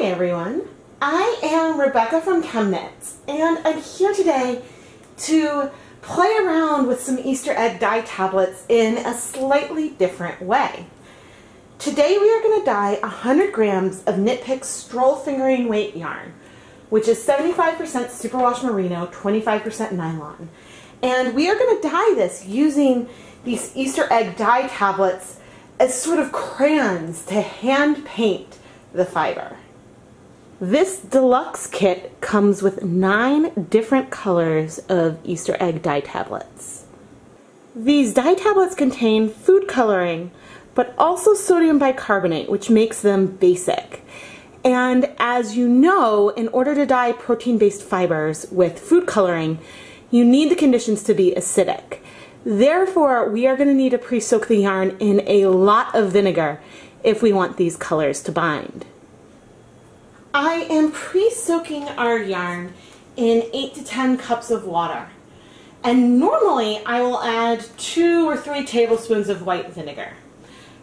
everyone, I am Rebecca from ChemKnits, and I'm here today to play around with some Easter egg dye tablets in a slightly different way. Today we are going to dye 100 grams of Knit Picks Stroll Fingering Weight yarn, which is 75% superwash merino, 25% nylon. And we are going to dye this using these Easter egg dye tablets as sort of crayons to hand paint the fiber. This deluxe kit comes with 9 different colors of Easter egg dye tablets. These dye tablets contain food coloring, but also sodium bicarbonate, which makes them basic. And as you know, in order to dye protein-based fibers with food coloring, you need the conditions to be acidic. Therefore, we are going to need to pre-soak the yarn in a lot of vinegar if we want these colors to bind. I am pre-soaking our yarn in 8 to 10 cups of water. And normally I will add 2 or 3 tablespoons of white vinegar.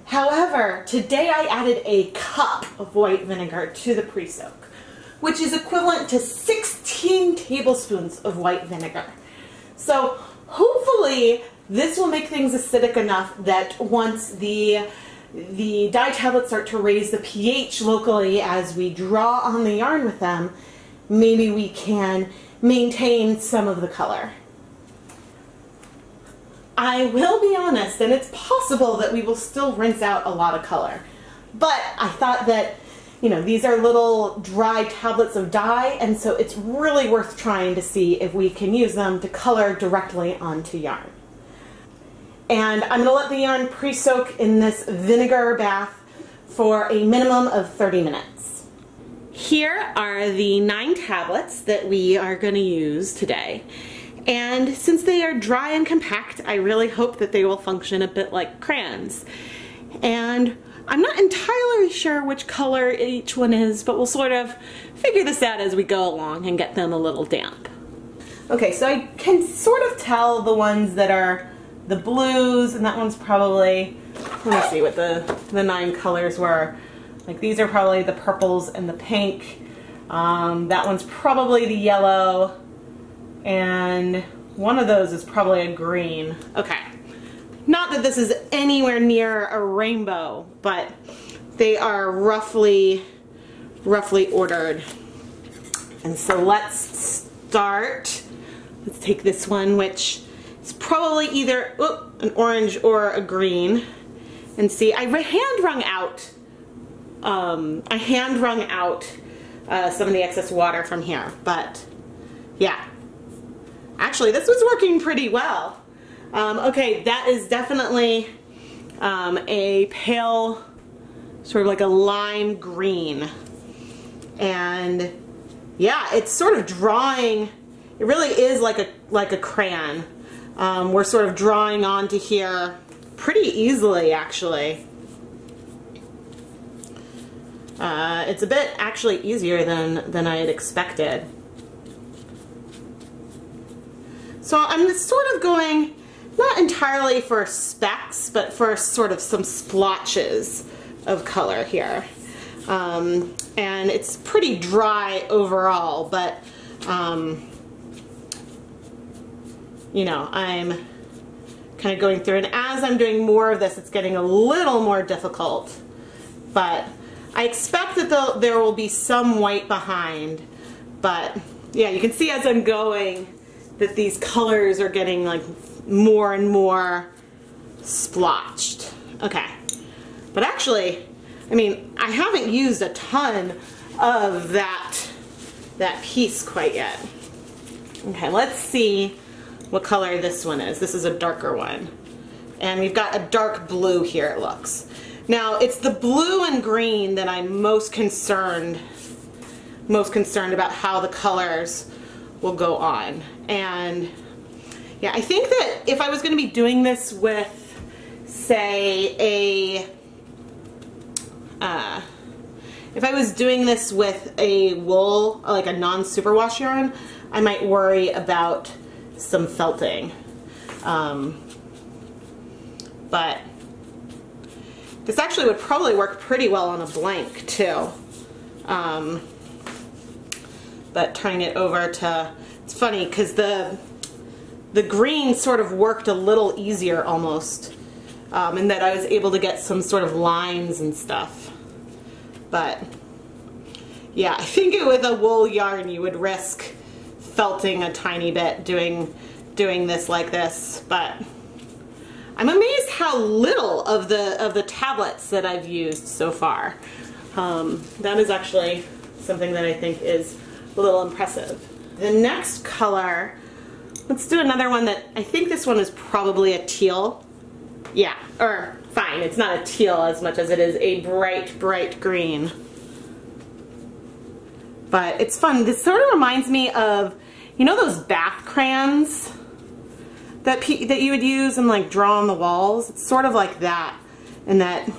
However, today I added a cup of white vinegar to the pre-soak, which is equivalent to 16 tablespoons of white vinegar. So hopefully this will make things acidic enough that once the dye tablets start to raise the pH locally as we draw on the yarn with them, maybe we can maintain some of the color. I will be honest, and it's possible that we will still rinse out a lot of color, but I thought that, you know, these are little dry tablets of dye, and so it's really worth trying to see if we can use them to color directly onto yarn. And I'm going to let the yarn pre-soak in this vinegar bath for a minimum of 30 minutes. Here are the 9 tablets that we are going to use today. And since they are dry and compact, I really hope that they will function a bit like crayons. And I'm not entirely sure which color each one is, but we'll sort of figure this out as we go along and get them a little damp. Okay, so I can sort of tell the ones that are the blues, and that one's probably, let me see what the 9 colors were. Like, these are probably the purples and the pink. That one's probably the yellow, and one of those is probably a green. Okay, not that this is anywhere near a rainbow, but they are roughly ordered. And so let's start. Let's take this one, which it's probably either an orange or a green, and see, I hand wrung out some of the excess water from here, but yeah, actually this was working pretty well. Okay, that is definitely a pale, sort of like a lime green, and yeah, it's sort of drawing. It really is like a crayon. We're sort of drawing onto here pretty easily, actually. It's a bit actually easier than I had expected. So I'm sort of going, not entirely for specks, but for sort of some splotches of color here. And it's pretty dry overall, but you know, I'm kind of going through, and as I'm doing more of this, it's getting a little more difficult. But I expect that there will be some white behind. But yeah, you can see as I'm going that these colors are getting like more and more splotched. Okay, but actually, I mean, I haven't used a ton of that piece quite yet. Okay, let's see what color this one is. This is a darker one. And we've got a dark blue here, it looks. Now, it's the blue and green that I'm most concerned about how the colors will go on. And yeah, I think that if I was going to be doing this with, say, if I was doing this with a wool, like a non-superwash yarn, I might worry about some felting. But this actually would probably work pretty well on a blank too. But turning it over to, it's funny because the green sort of worked a little easier almost, in that I was able to get some sort of lines and stuff. But yeah, I think with a wool yarn you would risk felting a tiny bit doing this like this, but I'm amazed how little of the tablets that I've used so far. That is actually something that I think is a little impressive. The next color, let's do another one that, I think this one is probably a teal. Yeah, or fine, it's not a teal as much as it is a bright, bright green. But it's fun. This sort of reminds me of, you know, those bath crayons that you would use and like draw on the walls? It's sort of like that, in that,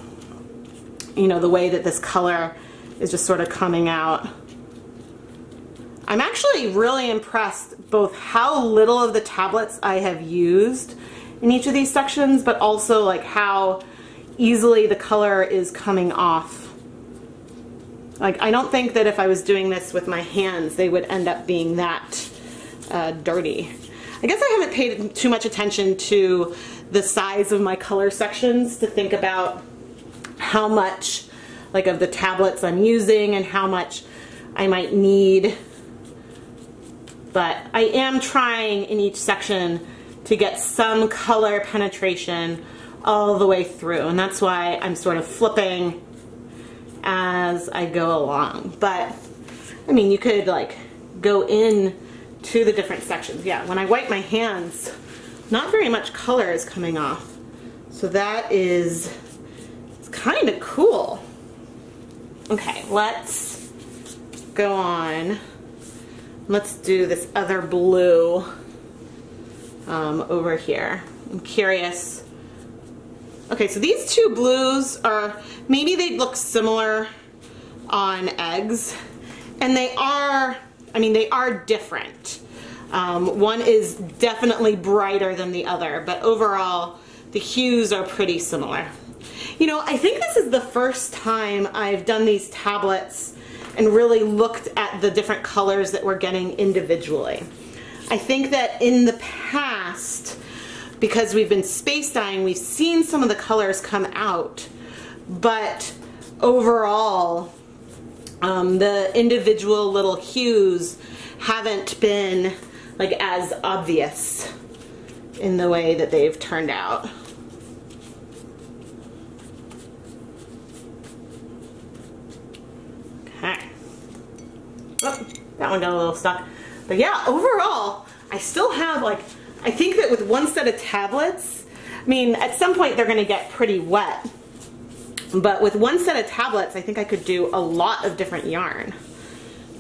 you know, the way that this color is just sort of coming out. I'm actually really impressed both how little of the tablets I have used in each of these sections, but also like how easily the color is coming off. Like, I don't think that if I was doing this with my hands, they would end up being that dirty. I guess I haven't paid too much attention to the size of my color sections to think about how much like of the tablets I'm using and how much I might need. But I am trying in each section to get some color penetration all the way through, and that's why I'm sort of flipping as I go along. But I mean, you could like go in to the different sections. Yeah, when I wipe my hands, not very much color is coming off. So that is, it's kind of cool. Okay, let's go on. Let's do this other blue over here. I'm curious. Okay, so these two blues are, maybe they look similar on eggs, and they are, I mean, they are different. One is definitely brighter than the other, but overall the hues are pretty similar. You know, I think this is the first time I've done these tablets and really looked at the different colors that we're getting individually. I think that in the past, because we've been space dyeing, we've seen some of the colors come out, but overall the individual little hues haven't been like as obvious in the way that they've turned out. Okay. Oh, that one got a little stuck. But yeah, overall, I still have like, I think that with one set of tablets, I mean, at some point they're gonna get pretty wet. But with one set of tablets, I think I could do a lot of different yarn.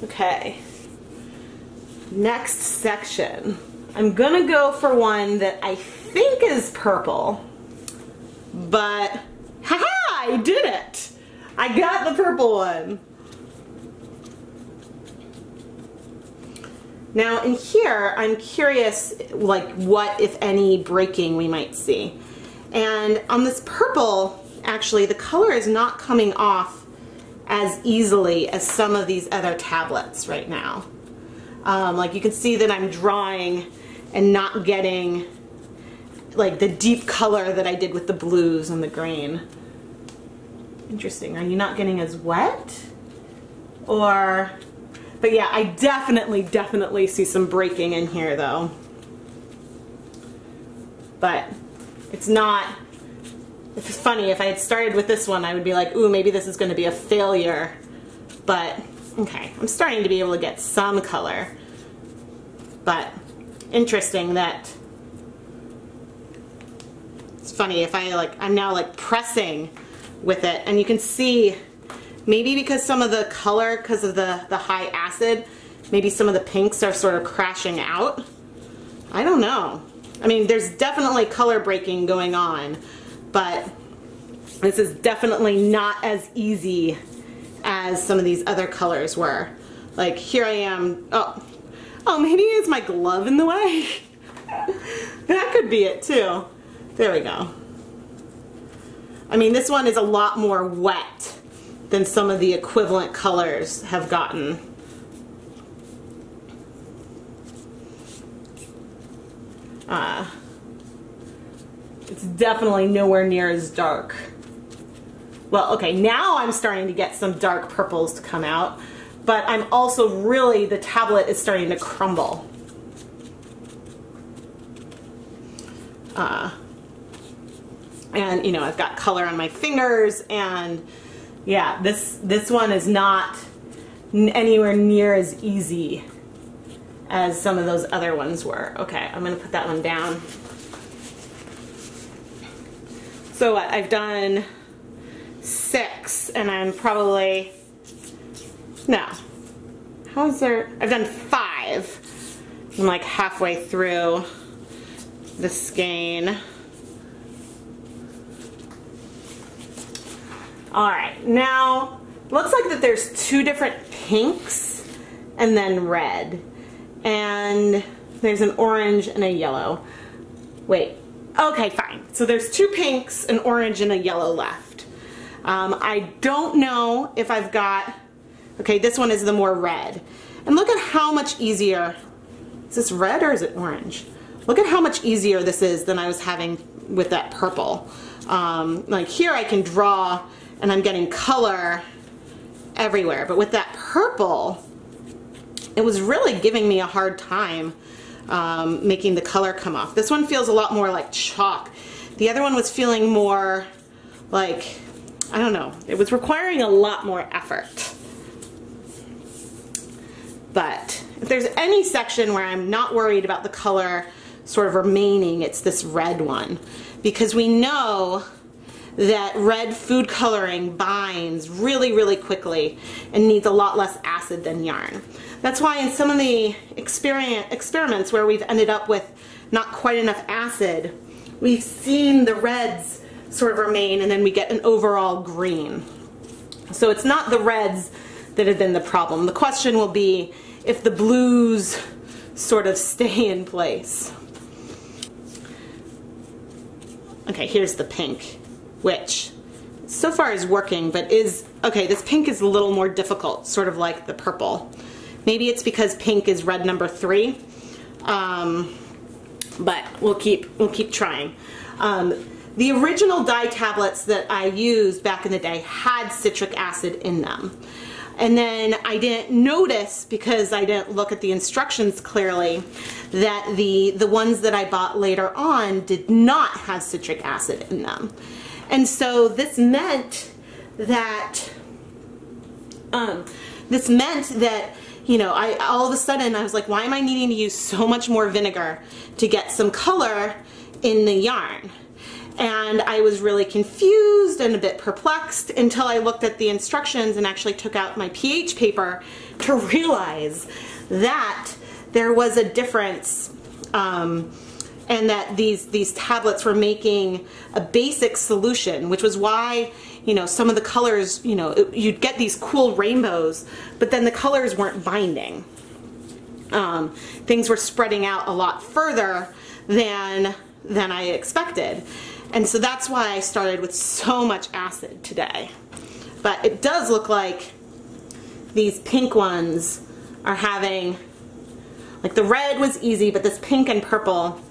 Okay. Next section. I'm gonna go for one that I think is purple, but haha, I did it! I got the purple one. Now in here, I'm curious like what, if any, breaking we might see. And on this purple, actually the color is not coming off as easily as some of these other tablets right now. Like you can see that I'm drawing and not getting like the deep color that I did with the blues and the green. Interesting. Are you not getting as wet? Or, but yeah, I definitely see some breaking in here though. But it's not, it's funny, if I had started with this one, I would be like, ooh, maybe this is going to be a failure. But, okay, I'm starting to be able to get some color. But, interesting that, it's funny, if I like, I'm now like pressing with it, and you can see, maybe because some of the color, because of the high acid, maybe some of the pinks are sort of crashing out. I don't know. I mean, there's definitely color breaking going on, but this is definitely not as easy as some of these other colors were. Like here I am, oh, maybe it's my glove in the way. That could be it too. There we go. I mean, this one is a lot more wet than some of the equivalent colors have gotten. It's definitely nowhere near as dark. Well, okay, now I'm starting to get some dark purples to come out, but I'm also really, the tablet is starting to crumble. And you know, I've got color on my fingers, and yeah, this one is not anywhere near as easy as some of those other ones were. Okay, I'm gonna put that one down. So I've done 6, and I'm probably, no, how is there, I've done 5. I'm like halfway through the skein. All right, now looks like that there's 2 different pinks and then red, and there's an orange and a yellow. Wait, okay, fine. So there's 2 pinks, an orange, and a yellow left. I don't know if I've got, okay, this one is the more red. And look at how much easier, is this red or is it orange? Look at how much easier this is than I was having with that purple. Like here I can draw and I'm getting color everywhere, but with that purple, it was really giving me a hard time making the color come off. This one feels a lot more like chalk. The other one was feeling more like, I don't know, it was requiring a lot more effort. But if there's any section where I'm not worried about the color sort of remaining, it's this red one. Because we know that red food coloring binds really, really quickly and needs a lot less acid than yarn. That's why in some of the experiments where we've ended up with not quite enough acid, we've seen the reds sort of remain, and then we get an overall green. So it's not the reds that have been the problem. The question will be if the blues sort of stay in place. Okay, here's the pink, which so far is working, but is, okay, this pink is a little more difficult, sort of like the purple. Maybe it's because pink is red number 3, but we'll keep trying. The original dye tablets that I used back in the day had citric acid in them. And then I didn't notice, because I didn't look at the instructions clearly, that the ones that I bought later on did not have citric acid in them. And so this meant that, you know, all of a sudden I was like, why am I needing to use so much more vinegar to get some color in the yarn? And I was really confused and a bit perplexed until I looked at the instructions and actually took out my pH paper to realize that there was a difference, and that these tablets were making a basic solution, which was why, you know, some of the colors, you know, you'd get these cool rainbows, but then the colors weren't binding. Things were spreading out a lot further than I expected. And so that's why I started with so much acid today. But it does look like these pink ones are having, like the red was easy, but this pink and purple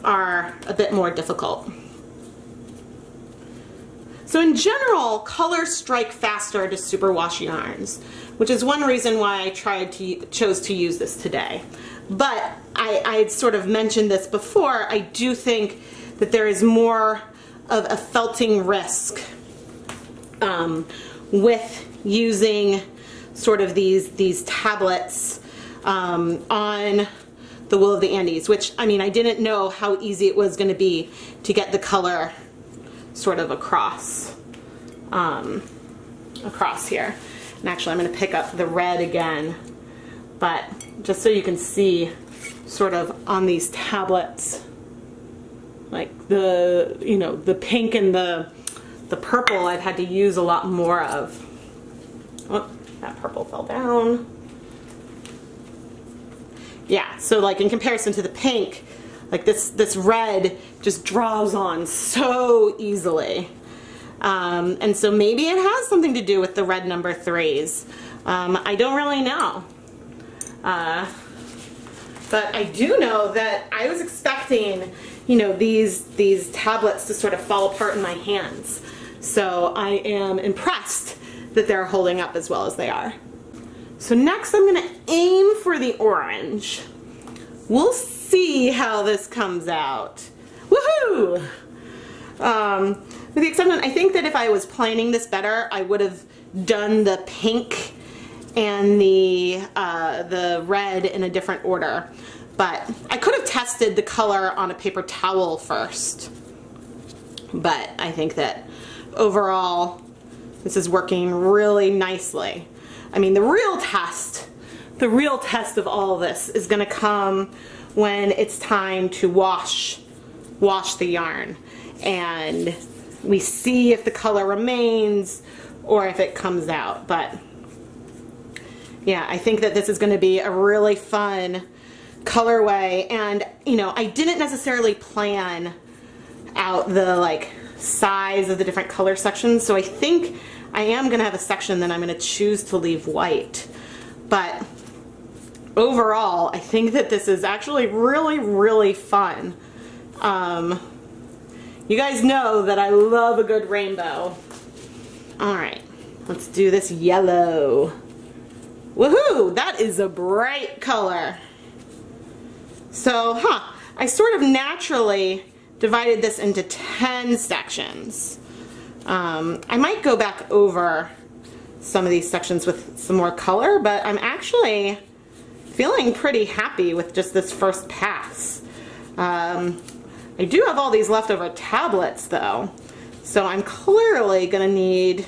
are a bit more difficult. So in general, colors strike faster to superwash yarns, which is one reason why I chose to use this today. But I had sort of mentioned this before, I do think that there is more of a felting risk with using sort of these tablets on the wool of the Andes, which, I mean, I didn't know how easy it was going to be to get the color sort of across here. And actually I'm going to pick up the red again, but just so you can see sort of on these tablets, like the, you know, the pink and the purple I've had to use a lot more of. Oh, that purple fell down. Yeah, so like in comparison to the pink, like this red just draws on so easily. And so maybe it has something to do with the red number 3s. I don't really know. But I do know that I was expecting, you know, these tablets to sort of fall apart in my hands. So I am impressed that they're holding up as well as they are. So next I'm gonna aim for the orange. We'll see how this comes out. Woohoo! With the exception, I think that if I was planning this better, I would have done the pink and the red in a different order. But I could have tested the color on a paper towel first. But I think that overall, this is working really nicely. I mean, the real test of all of this is gonna come when it's time to wash the yarn. And we see if the color remains or if it comes out. But yeah, I think that this is going to be a really fun colorway. And you know, I didn't necessarily plan out the like size of the different color sections, so I think I am going to have a section that I'm going to choose to leave white. But overall, I think that this is actually really, really fun. You guys know that I love a good rainbow. All right, let's do this yellow. Woohoo, that is a bright color. So, I sort of naturally divided this into 10 sections. I might go back over some of these sections with some more color, but I'm actually feeling pretty happy with just this first pass. I do have all these leftover tablets though, so I'm clearly gonna need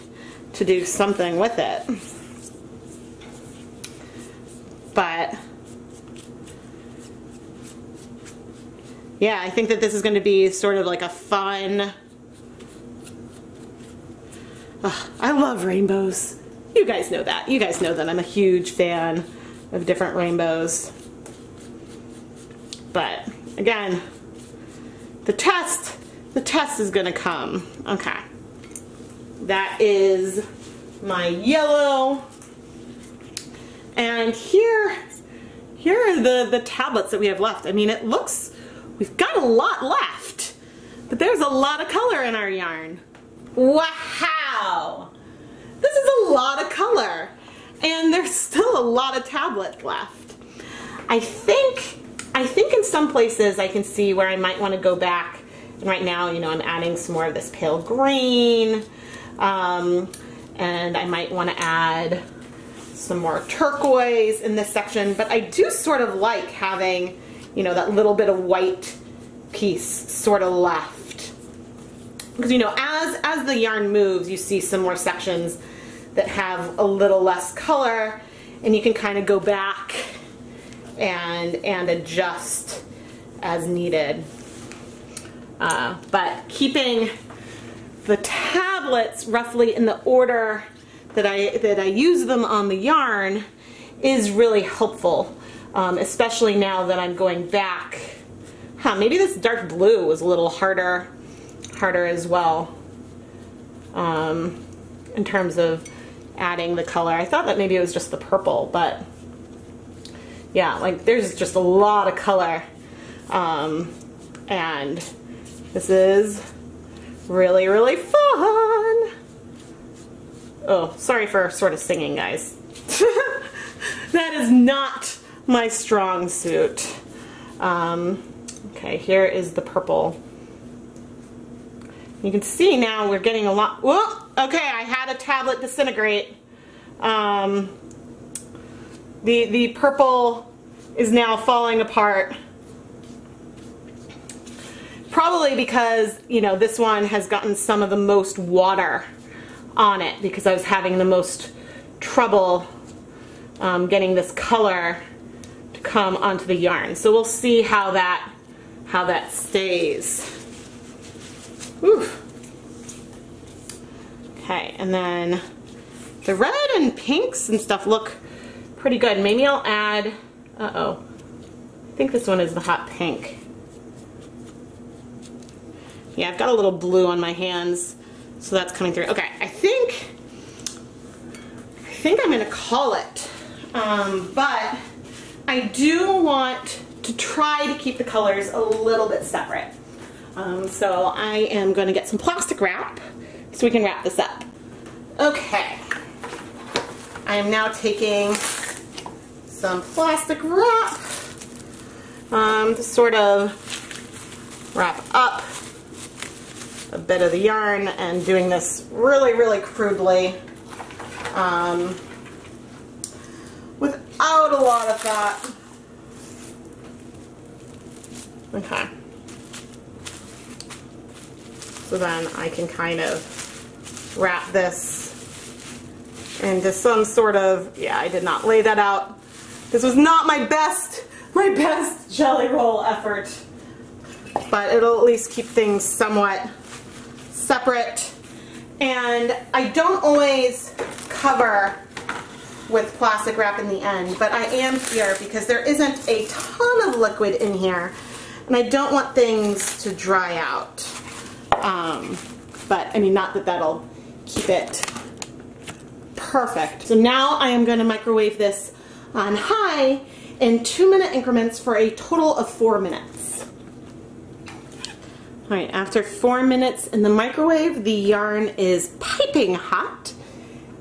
to do something with it. But yeah, I think that this is going to be sort of like a fun... I love rainbows. You guys know that. You guys know that I'm a huge fan of different rainbows. But again, the test is going to come. Okay. That is my yellow. And here are the tablets that we have left. I mean, it looks, we've got a lot left, but there's a lot of color in our yarn. Wow! This is a lot of color, and there's still a lot of tablets left. I think in some places I can see where I might want to go back, and right now, you know, I'm adding some more of this pale green, and I might want to add some more turquoise in this section, but I do sort of like having, you know, that little bit of white piece sort of left. Because, you know, as the yarn moves, you see some more sections that have a little less color, and you can kind of go back and adjust as needed. But keeping the tablets roughly in the order that I use them on the yarn is really helpful, especially now that I'm going back. Maybe this dark blue was a little harder as well, in terms of adding the color. I thought that maybe it was just the purple, but yeah, like there's just a lot of color, and this is really, really fun. Oh, sorry for sort of singing, guys. That is not my strong suit. Okay, here is the purple. You can see now we're getting a lot. Whoa, okay, I had a tablet disintegrate. The purple is now falling apart. Probably because, you know, this one has gotten some of the most water on it, because I was having the most trouble getting this color to come onto the yarn. So we'll see how that stays. Whew. Okay, and then the red and pinks and stuff look pretty good. Maybe I'll add, I think this one is the hot pink. Yeah, I've got a little blue on my hands, So that's coming through. Okay, I think I'm gonna call it. But I do want to try to keep the colors a little bit separate. So I am gonna get some plastic wrap so we can wrap this up. Okay, I am now taking some plastic wrap to sort of wrap up a bit of the yarn, and doing this really, really crudely without a lot of that. Okay. So then I can kind of wrap this into some sort of, yeah, I did not lay that out. This was not my best jelly roll effort, but it'll at least keep things somewhat separate. And I don't always cover with plastic wrap in the end, but I am here because there isn't a ton of liquid in here, and I don't want things to dry out. But I mean, not that that'll keep it perfect. So now I am going to microwave this on high in 2-minute increments for a total of 4 minutes. Alright, after 4 minutes in the microwave, the yarn is piping hot.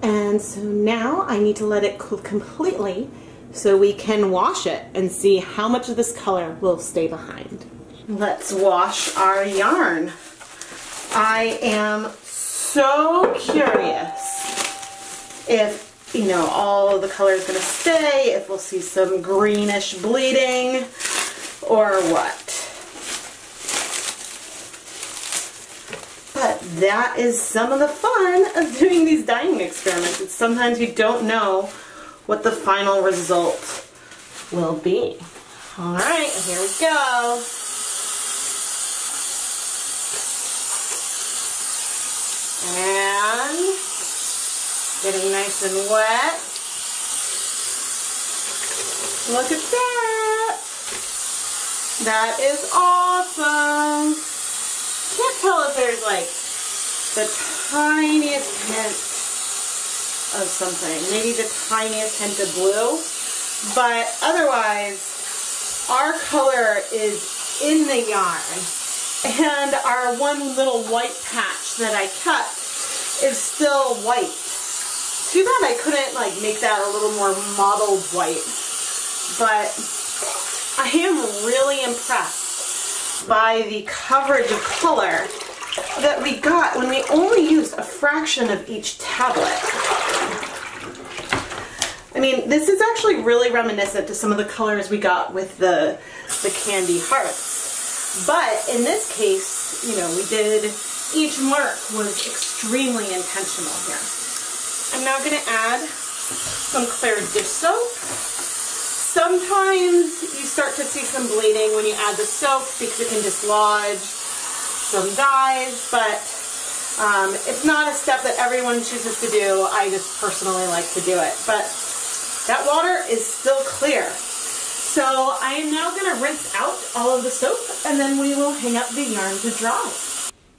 And so now I need to let it cool completely so we can wash it and see how much of this color will stay behind. Let's wash our yarn. I am so curious if, you know, all of the color is going to stay, if we'll see some greenish bleeding, or what. But that is some of the fun of doing these dyeing experiments. It's sometimes you don't know what the final result will be. Alright, here we go. And getting nice and wet. Look at that. That is awesome. Can't tell if there's like the tiniest hint of something. Maybe the tiniest hint of blue. But otherwise, our color is in the yarn. And our one little white patch that I kept is still white. Too bad I couldn't like make that a little more mottled white. But I am really impressed by the coverage of color that we got when we only used a fraction of each tablet. I mean, this is actually really reminiscent to some of the colors we got with the candy hearts. But in this case, you know, we did, each mark was extremely intentional here. I'm now going to add some clear dish soap. Sometimes you start to see some bleeding when you add the soap because it can dislodge some dyes, but it's not a step that everyone chooses to do. I just personally like to do it. But that water is still clear. So I am now going to rinse out all of the soap, and then we will hang up the yarn to dry.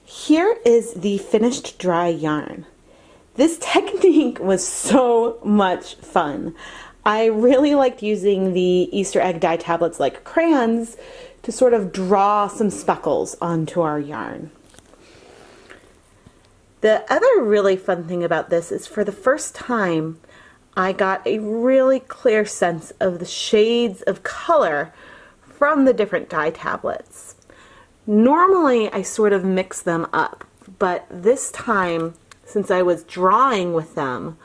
Here is the finished dry yarn. This technique was so much fun. I really liked using the Easter egg dye tablets like crayons to sort of draw some speckles onto our yarn. The other really fun thing about this is for the first time I got a really clear sense of the shades of color from the different dye tablets. Normally I sort of mix them up, but this time, since I was drawing with them,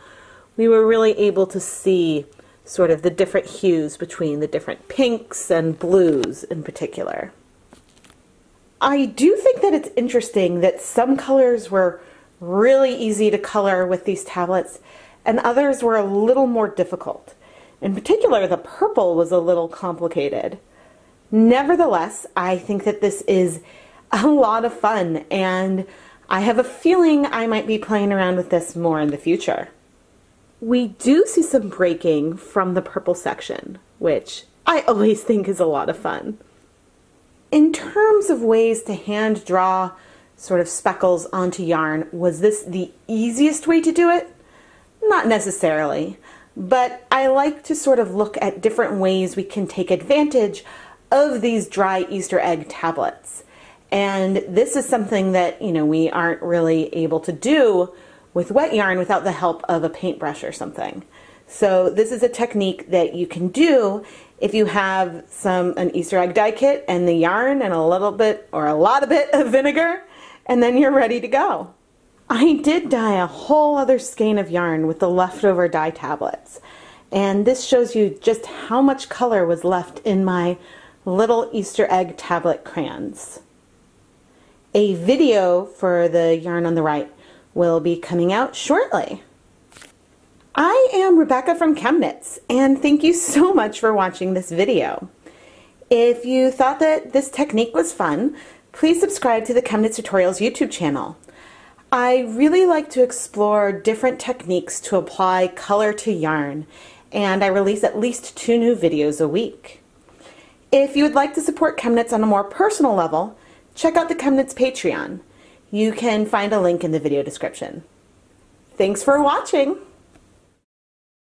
we were really able to see sort of the different hues between the different pinks and blues in particular. I do think that it's interesting that some colors were really easy to color with these tablets and others were a little more difficult. In particular, the purple was a little complicated. Nevertheless, I think that this is a lot of fun, and I have a feeling I might be playing around with this more in the future. We do see some breaking from the purple section, which I always think is a lot of fun. In terms of ways to hand draw sort of speckles onto yarn. Was this the easiest way to do it? Not necessarily, but I like to sort of look at different ways we can take advantage of these dry Easter egg tablets. And this is something that, we aren't really able to do with wet yarn without the help of a paintbrush or something. So this is a technique that you can do if you have an Easter egg dye kit and the yarn and a little bit or a lot of it of vinegar, and then you're ready to go. I did dye a whole other skein of yarn with the leftover dye tablets, and this shows you just how much color was left in my little Easter egg tablet crayons. A video for the yarn on the right will be coming out shortly. I am Rebecca from ChemKnits, and thank you so much for watching this video. If you thought that this technique was fun, please subscribe to the ChemKnits Tutorials YouTube channel. I really like to explore different techniques to apply color to yarn, and I release at least 2 new videos a week. If you would like to support ChemKnits on a more personal level, check out the ChemKnits Patreon. You can find a link in the video description. Thanks for watching!